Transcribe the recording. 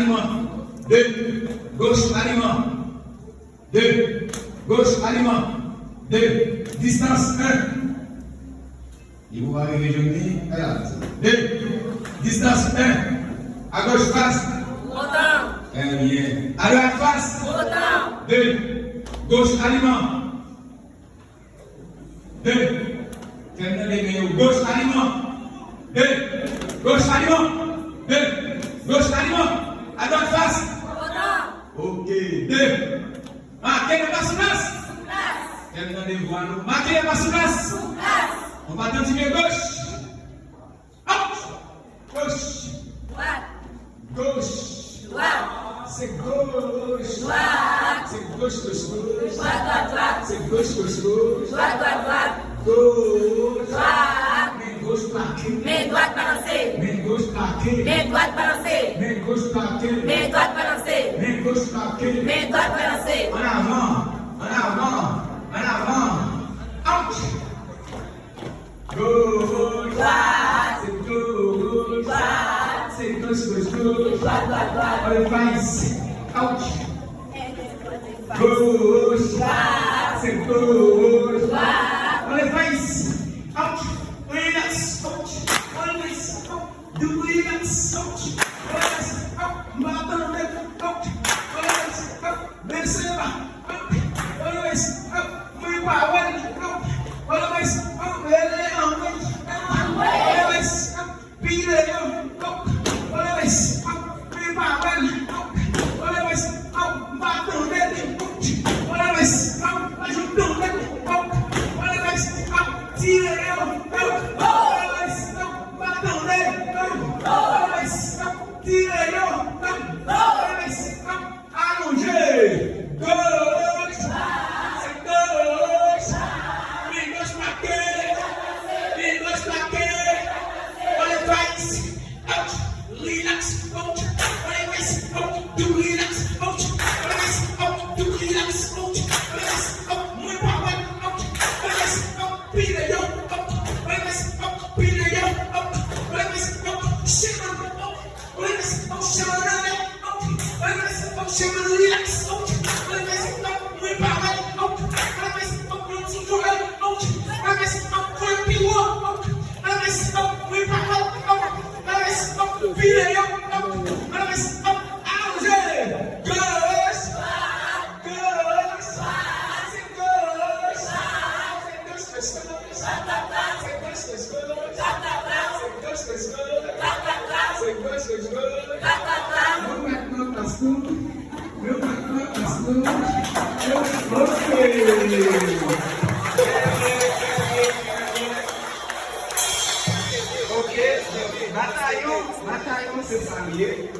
aliment. 2. Gauche aliment. 2. Gauche aliment. 2. Distance 1. Il vous va arriver jeudi. 2. Distance 1. À gauche face. Autant. Très bien. À droite face. Autant. 2. Gauche aliment. 2. Gauche aliment. 2. Gauche aliment. 2. Gauche aliment. À droite face. Autant. Ok. 2. Marquez le pas sous place. Marquez le pas sous place. On va continuer gauche. Hop. Gauche. Droite. Gauche. Droite. C'est gauche. Droite. C'est gauche, gauche, gauche. Droite, droite, droite. C'est gauche, gauche, gauche. Droite, droite, droite. Gauche. Droite. Main gauche plaquée. Main droite balancée. Main gauche plaquée. Main droite balancée. Main gauche plaquée. Main droite balancée. Main gauche plaquée. Main droite balancée. En avant. En avant. En avant. Out. Gauche. Droite. C'est gauche. Droite. C'est gauche, gauche, gauche. Droite, droite, droite. On le fait ici. Out. Gauche. Droite. C'est gauche. Droite. On le fait ici. Out. Relax. Out. Always. Out. Do relax. Out. Relax. Out. Mata no out. Relax. Out. Desceba. Out. Always. Out. Muy power. Out. Always. Out. Ele always. Out. Pile yo. Out. Always. Out. Muy power. Out. Always. Out. Mata no out. Always. Out. Ajuda no out. Always. Out. Tire yo. Out. Always. Out. Mata no out. Always. Out. Tire yo. Out. Always. Out. Allongé. Gauche. C'est gauche. Main gauche plaquée. Main gauche plaquée. On le fait ici. Out. Relax. Out. Always. Out. Do relax. Out. Always. Out. Do relax. Out. Always. Out. Muy power. Out. Always. Out. Pile yo. Out. Always. Out. Pile yo. Out. Always. Out. Shimmer. Out. Always. Out. Shimmer. Out. Always. Out. Shimmer. Relax. Out. Always. Out. Muy power. Out. Always. Out. Muito jogar. Out. Always. Out. Corpo e out. Always. Out. Muy power. Out. Always. Out. Pile yo. Out. Always. Out. Allongé. Gauche. Gauche. C'est gauche. C'est gauche, gauche, gauche. C'est gauche, gauche, gauche. C'est gauche, gauche, gauche. C'est gauche, gauche, gauche. Vamos maintenant parce que eu maintenant parce que ok, bataillon, c'est ça lié.